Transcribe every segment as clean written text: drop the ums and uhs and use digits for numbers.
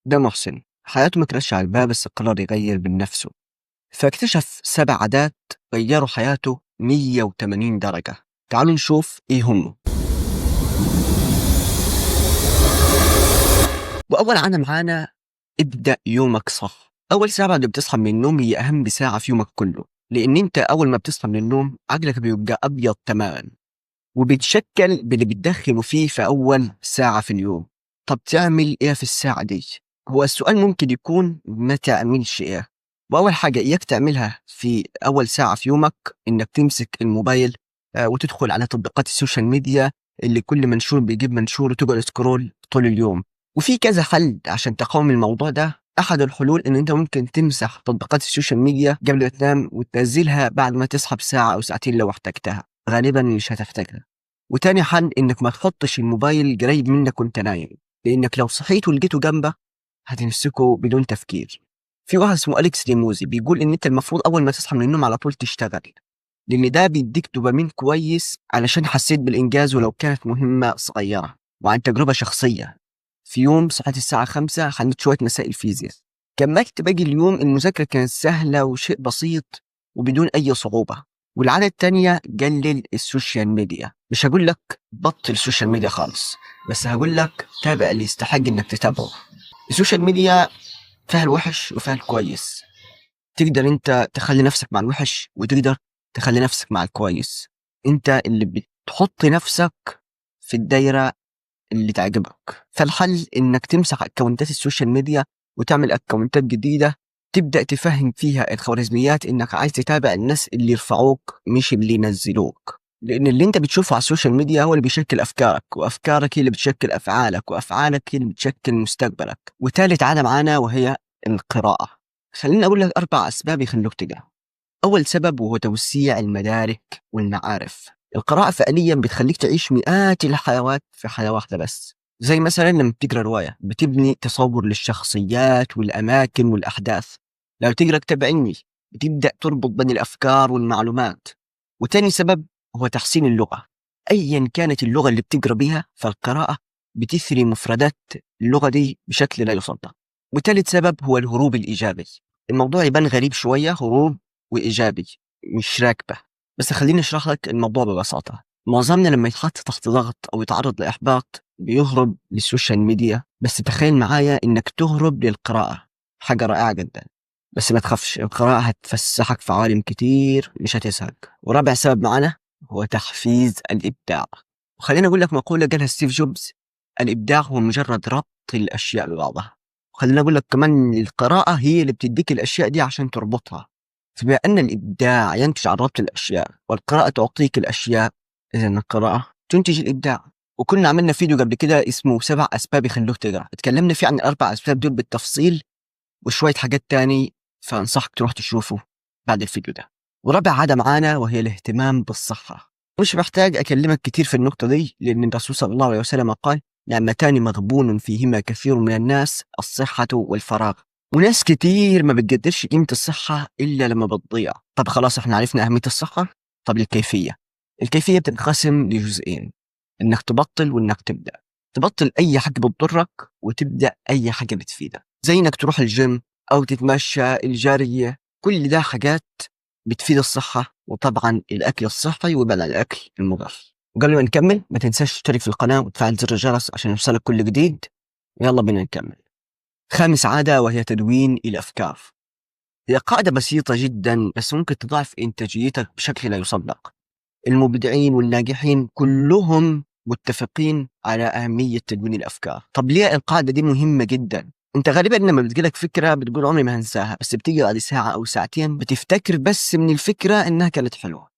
ده محسن حياته ما كانتش عاجباه بس قرر يغير من نفسه، فاكتشف 7 عادات غيروا حياته 180 درجة. تعالوا نشوف ايه هم. وأول عادة معانا: ابدأ يومك صح. أول ساعة بعد ما بتصحى من النوم هي أهم ساعة في يومك كله، لأن أنت أول ما بتصحى من النوم عقلك بيبقى أبيض تماما وبيتشكل باللي بتدخله فيه في أول ساعة في اليوم. طب تعمل إيه في الساعة دي؟ هو السؤال ممكن يكون ما تعملش إيه. وأول حاجة إياك تعملها في أول ساعة في يومك إنك تمسك الموبايل وتدخل على تطبيقات السوشيال ميديا اللي كل منشور بيجيب منشور وتقعد سكرول طول اليوم. وفي كذا حل عشان تقاوم الموضوع ده. أحد الحلول إن أنت ممكن تمسح تطبيقات السوشيال ميديا قبل ما تنام وتنزلها بعد ما تصحى بساعة أو ساعتين لو احتجتها، غالبا مش هتحتاجها. وتاني حل إنك ما تحطش الموبايل قريب منك وأنت نايم، لأنك لو صحيت ولقيته جنبك هتمسكه بدون تفكير. في واحد اسمه أليكس ديموزي بيقول إن أنت المفروض أول ما تصحى من النوم على طول تشتغل، لأن ده بيديك دوبامين كويس علشان حسيت بالإنجاز ولو كانت مهمة صغيرة. وعن تجربة شخصية، في يوم صحيت الساعة 5 حليت شوية مسائل فيزياء، كملت باقي اليوم. المذاكرة كانت سهلة وشيء بسيط وبدون أي صعوبة. والعادة التانية: قلل السوشيال ميديا. مش هقول لك بطل السوشيال ميديا خالص، بس هقول لك تابع اللي يستحق إنك تتابعه. السوشيال ميديا فيها الوحش وفيها الكويس، تقدر انت تخلي نفسك مع الوحش وتقدر تخلي نفسك مع الكويس. انت اللي بتحط نفسك في الدايرة اللي تعجبك. فالحل انك تمسح اكونتات السوشيال ميديا وتعمل اكونتات جديدة تبدأ تفهم فيها الخوارزميات انك عايز تتابع الناس اللي يرفعوك مش اللي ينزلوك، لان اللي انت بتشوفه على السوشيال ميديا هو اللي بيشكل افكارك، وافكارك هي اللي بتشكل افعالك، وافعالك هي اللي بتشكل مستقبلك. وثالث عادة معانا وهي القراءة. خليني أقول لك 4 أسباب يخلوك تقرأ. أول سبب وهو توسيع المدارك والمعارف. القراءة فعليا بتخليك تعيش مئات الحيوات في حياة واحدة بس. زي مثلا لما بتقرأ رواية بتبني تصور للشخصيات والأماكن والأحداث. لو تقرأ كتاب علمي بتبدأ تربط بين الأفكار والمعلومات. وتاني سبب هو تحسين اللغة. أيا كانت اللغة اللي بتقرأ بيها فالقراءة بتثري مفردات اللغة دي بشكل لا يصدق. وثالث سبب هو الهروب الإيجابي. الموضوع يبان غريب شوية، هروب وإيجابي مش راكبة، بس خليني أشرح لك الموضوع ببساطة. معظمنا لما يتحط تحت ضغط أو يتعرض لإحباط بيهرب للسوشيال ميديا، بس تخيل معايا إنك تهرب للقراءة. حاجة رائعة جدا، بس ما تخافش، القراءة هتفسحك في عوالم كتير مش هتزهق. ورابع سبب معنا هو تحفيز الإبداع. وخليني أقول لك مقولة قالها ستيف جوبز: الإبداع هو مجرد ربط الأشياء ببعضها. وخليني أقول لك كمان القراءة هي اللي بتديك الأشياء دي عشان تربطها. فبما أن الإبداع ينتج عن ربط الأشياء والقراءة تعطيك الأشياء، إذا القراءة تنتج الإبداع. وكنا عملنا فيديو قبل كده اسمه 7 أسباب يخلوك تقرأ، اتكلمنا فيه عن ال4 أسباب دول بالتفصيل وشوية حاجات تاني، فأنصحك تروح تشوفه بعد الفيديو ده. ورابع عادة معانا وهي الاهتمام بالصحة. مش محتاج أكلمك كتير في النقطة دي، لأن الرسول صلى الله عليه وسلم قال: نعمتان مغبون فيهما كثير من الناس، الصحة والفراغ. وناس كتير ما بتقدرش قيمة الصحة إلا لما بتضيع. طب خلاص احنا عرفنا أهمية الصحة، طب الكيفية. الكيفية بتنقسم لجزئين: إنك تبطل وإنك تبدأ. تبطل أي حاجة بتضرك وتبدأ أي حاجة بتفيدك، زي إنك تروح الجيم أو تتمشى، الجارية، كل ده حاجات بتفيد الصحة. وطبعا الأكل الصحي وبعد الأكل المضر. وقبل ما نكمل ما تنساش تشترك في القناة وتفعل زر الجرس عشان يوصلك كل جديد. يلا بينا نكمل. خامس عادة وهي تدوين الأفكار. هي قاعدة بسيطة جدا بس ممكن تضاعف إنتاجيتك بشكل لا يصدق. المبدعين والناجحين كلهم متفقين على أهمية تدوين الأفكار. طب ليه القاعدة دي مهمة جدا؟ انت غالبا لما بتجيلك فكرة بتقول عمري ما هنساها، بس بتيجي بعد ساعة أو ساعتين بتفتكر بس من الفكرة إنها كانت حلوة،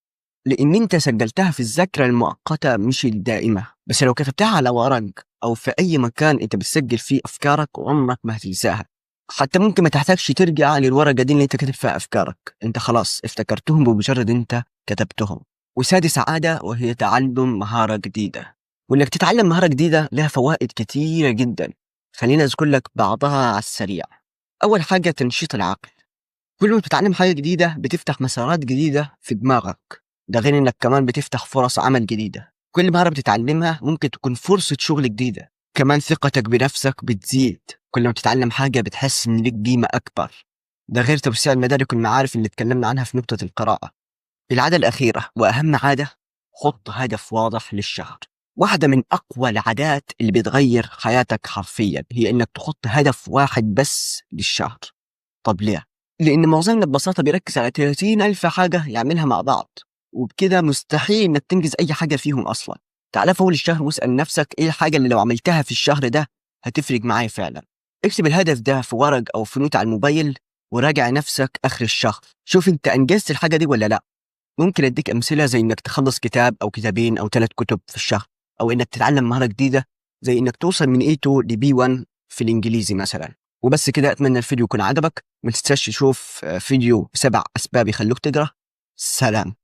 لأن انت سجلتها في الذاكرة المؤقتة مش الدائمة. بس لو كتبتها على ورق أو في أي مكان انت بتسجل فيه أفكارك عمرك ما هتنساها. حتى ممكن ما تحتاجش ترجع للورقة دي اللي انت كتب فيها أفكارك، انت خلاص افتكرتهم بمجرد انت كتبتهم. وسادس عادة وهي تعلم مهارة جديدة. وإنك تتعلم مهارة جديدة لها فوائد كثيرة جدا، خلينا أذكر لك بعضها على السريع. أول حاجة تنشيط العقل. كل ما بتتعلم حاجة جديدة بتفتح مسارات جديدة في دماغك، ده غير إنك كمان بتفتح فرص عمل جديدة. كل مهارة بتتعلمها ممكن تكون فرصة شغل جديدة. كمان ثقتك بنفسك بتزيد، كل ما تتعلم حاجة بتحس إن لك قيمة أكبر. ده غير توسيع المدارك والمعارف اللي اتكلمنا عنها في نقطة القراءة. العادة الأخيرة وأهم عادة، حط هدف واضح للشهر. واحدة من أقوى العادات اللي بتغير حياتك حرفيا هي إنك تحط هدف واحد بس للشهر. طب ليه؟ لأن معظمنا ببساطة بيركز على 30,000 حاجة يعملها مع بعض، وبكده مستحيل إنك تنجز أي حاجة فيهم أصلا. تعال في أول الشهر واسأل نفسك إيه الحاجة اللي لو عملتها في الشهر ده هتفرق معايا فعلا. اكتب الهدف ده في ورق أو في نوت على الموبايل، وراجع نفسك آخر الشهر شوف أنت أنجزت الحاجة دي ولا لأ. ممكن أديك أمثلة زي إنك تخلص كتاب أو كتابين أو 3 كتب في الشهر، أو إنك تتعلم مهارة جديدة زي إنك توصل من A2 ل B1 في الإنجليزي مثلا. وبس كده، أتمنى الفيديو يكون عجبك. ما تنساش تشوف فيديو 7 أسباب يخلوك تقرأ. سلام.